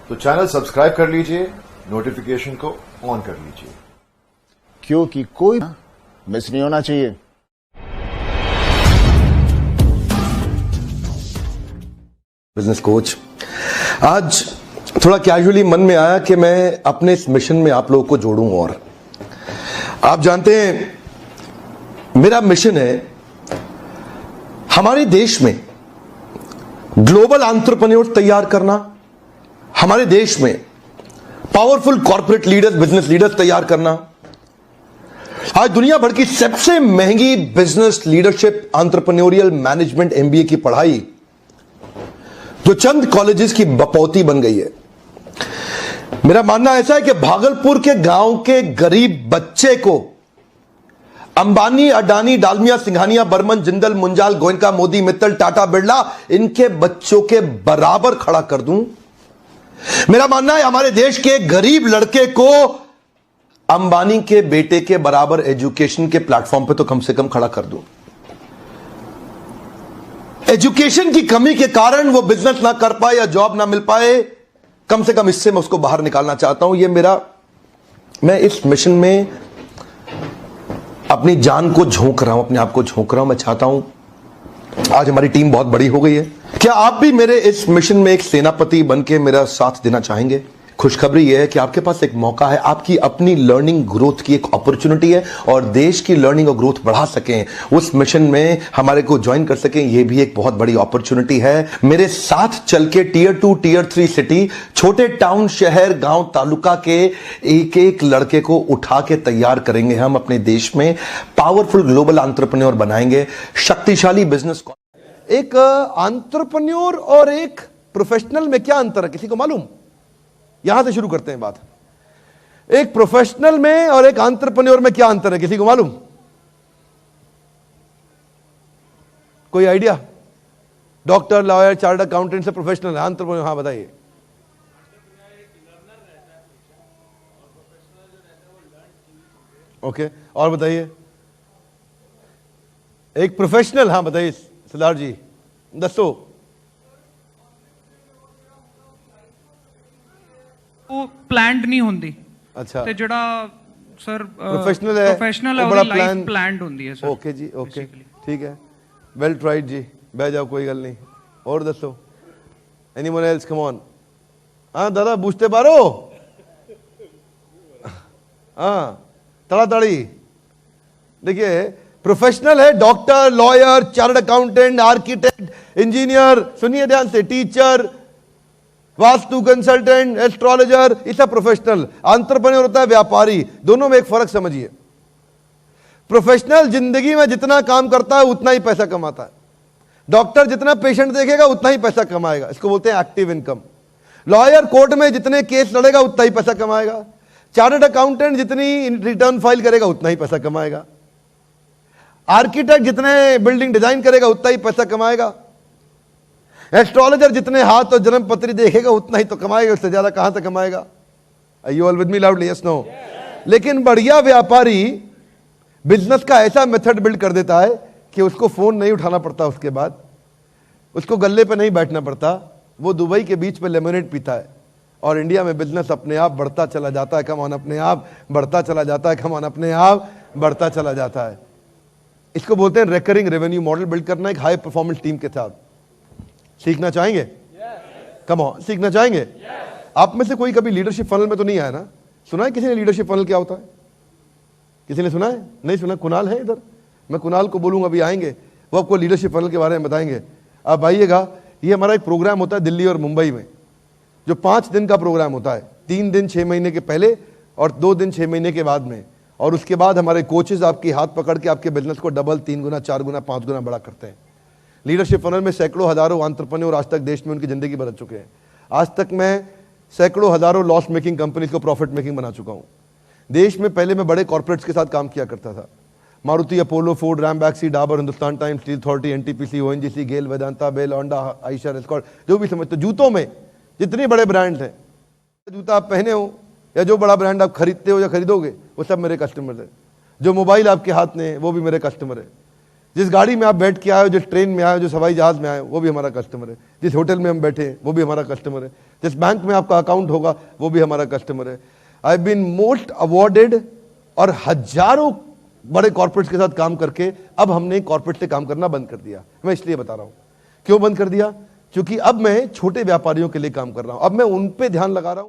तो channel subscribe कर लीजिए, नोटिफिकेशन को ऑन कर लीजिए, क्योंकि कोई मिस नहीं होना चाहिए। बिजनेस कोच, आज थोड़ा कैजुअली मन में आया कि मैं अपने इस मिशन में आप लोगों को जोड़ूं। और आप जानते हैं मेरा मिशन है हमारे देश में ग्लोबल एंटरप्रेन्योर तैयार करना, हमारे देश में powerful corporate leaders, business leaders तैयार करना। आज दुनिया भर की सबसे महंगी business leadership entrepreneurial management MBA की पढ़ाई जो चंद कॉलेजेस की बपौती बन गई है। मेरा मानना ऐसा है कि भागलपुर के गांव के गरीब बच्चे को अंबानी, अडानी, डालमिया, सिंघानिया, बर्मन, जिंदल, मुंजाल, गोयनका, मोदी, मित्तल, टाटा, बिरला, इनके बच्चों के बराबर खड़ा कर दूं। मेरा मानना है हमारे देश के गरीब लड़के को अंबानी के बेटे के बराबर एजुकेशन के प्लेटफॉर्म पे तो कम से कम खड़ा कर दूं। एजुकेशन की कमी के कारण वो बिजनेस ना कर पाए या जॉब ना मिल पाए, कम से कम इससे मैं उसको बाहर निकालना चाहता हूं। मैं इस मिशन में अपनी जान को झोंक रहा हूं, अपने आप को झोंक रहा हूं। मैं चाहता हूं, आज हमारी टीम बहुत बड़ी हो गई है, क्या आप भी मेरे इस मिशन में एक सेनापति बनके मेरा साथ देना चाहेंगे? खुशखबरी यह है कि आपके पास एक मौका है, आपकी अपनी लर्निंग ग्रोथ की एक अपॉर्चुनिटी है और देश की लर्निंग और ग्रोथ बढ़ा सकें, उस मिशन में हमारे को ज्वाइन कर सकें, यह भी एक बहुत बड़ी अपॉर्चुनिटी है। मेरे साथ चल के टियर 2, टियर 3 सिटी, छोटे टाउन, शहर, गांव, तालुका के एक एक लड़के को उठा के तैयार करेंगे हम अपने देश में, पावरफुल ग्लोबल एंटरप्रेन्योर बनाएंगे, शक्तिशाली बिजनेस। एक एंटरप्रेन्योर और एक प्रोफेशनल में क्या अंतर है, किसी को मालूम? यहां से शुरू करते हैं बात। एक प्रोफेशनल में और एक एंटरप्रेन्योर में क्या अंतर है, किसी को मालूम? कोई idea? Doctor, lawyer, chartered accountant से प्रोफेशनल है, एंटरप्रेन्योर हाँ बताइए। ओके, और बताइए। एक प्रोफेशनल, हाँ बताइए सिद्धार्थ जी, दसो। वो प्लान्ड नहीं होंदी। अच्छा, ते जड़ा सर प्रोफेशनल है, प्रोफेशनल है, बड़ा लाइफ प्लान्ड होंदी है सर। ओके जी, ओके ठीक है, वेल ट्राइड जी, बह जाओ कोई गल नहीं। और दसो, एनीवन एल्स, कम ऑन। हाँ दादा पूछते पारो, हाँ तड़ातड़ी। देखिए प्रोफेशनल है doctor, lawyer, chartered accountant, architect, engineer, सुनिए ध्यान से, टीचर, वास्तु कंसल्टेंट, एस्ट्रोलॉजर, ये सब प्रोफेशनल। एंटरप्रेन्योर होता है व्यापारी। दोनों में एक फर्क समझिए। प्रोफेशनल जिंदगी में जितना काम करता है उतना ही पैसा कमाता है। डॉक्टर जितना पेशेंट देखेगा उतना ही पैसा कमाएगा, इसको बोलते हैं एक्टिव इनकम। लॉयर कोर्ट में जितने केस लड़ेगा उतना ही पैसा कमाएगा। चार्टर्ड अकाउंटेंट जितनी रिटर्न फाइल करेगा उतना ही पैसा कमाएगा। आर्किटेक्ट जितने बिल्डिंग डिजाइन करेगा उतना ही पैसा कमाएगा। एस्ट्रोलॉजर जितने हाथ और जन्म पत्री देखेगा उतना ही तो कमाएगा, उससे ज्यादा कहां से कमाएगा? Are you all with me loudly? Yes, no? लेकिन बढ़िया व्यापारी बिजनेस का ऐसा मेथड बिल्ड कर देता है कि उसको फोन नहीं उठाना पड़ता, उसके बाद उसको गल्ले पे नहीं बैठना पड़ता, वो दुबई के बीच पे लेमनेड पीता है और इंडिया में बिजनेस अपने आप बढ़ता चला जाता है। कम ऑन, अपने आप बढ़ता चला जाता है। कम ऑन, अपने आप बढ़ता चला जाता है। इसको बोलते हैं रिकरिंग रेवेन्यू मॉडल बिल्ड करना एक हाई परफॉर्मेंस टीम के साथ। सीखना चाहेंगे? कम ऑन, सीखना चाहेंगे? आप में से कोई कभी लीडरशिप फनल में तो नहीं आया ना? सुना है किसी ने लीडरशिप फनल क्या होता है? किसी ने सुना है? नहीं सुना? कुणाल है इधर? मैं कुणाल को बोलूंगा, अभी आएंगे, वो आपको लीडरशिप फनल के बारे में बताएंगे। आप आइएगा। ये हमारा एक प्रोग्राम होता है दिल्ली और मुंबई में, जो 5 दिन का प्रोग्राम होता है। 3 दिन 6 महीने के पहले और 2 दिन 6 महीने के बाद में। और उसके बाद हमारे कोचेज आपकी हाथ पकड़ के आपके बिजनेस को डबल, 3 गुना, 4 गुना, 5 गुना बड़ा करते हैं। लीडरशिप फनल में सैकड़ों हजारों एंटरप्रेन्योर आज तक देश में उनकी जिंदगी बदल चुके हैं। आज तक मैं सैकड़ों हजारों लॉस मेकिंग कंपनीज को प्रॉफिट मेकिंग बना चुका हूं। देश में पहले मैं बड़े कॉर्पोरेट्स के साथ काम किया करता था। Maruti, Apollo, Ford, Ranbaxy, Dabur, Hindustan Times, Steel Authority, NTPC, ONGC, GAIL, Vedanta, BEL, Honda, Eicher, Escort, जो भी समझते। जूतों में जितने बड़े ब्रांड हैं, जूता आप पहने हो या जो बड़ा ब्रांड आप खरीदते हो या खरीदोगे, वो सब मेरे कस्टमर है। जो मोबाइल आपके हाथ में है वो भी मेरे कस्टमर है। जिस गाड़ी में आप बैठ के आए हो, जिस ट्रेन में आए हो, जो हवाई जहाज में आए हो, वो भी हमारा कस्टमर है। जिस होटल में हम बैठे हैं वो भी हमारा कस्टमर है। जिस बैंक में आपका अकाउंट होगा वो भी हमारा कस्टमर है। I have been most awarded, और हजारों बड़े कॉर्पोरेट्स के साथ काम करके अब हमने कॉर्पोरेट से काम करना बंद कर दिया। मैं इसलिए बता रहा हूं क्यों बंद कर दिया, क्योंकि अब मैं छोटे व्यापारियों के लिए काम कर रहा हूं, अब मैं उन पे ध्यान लगा रहा हूं।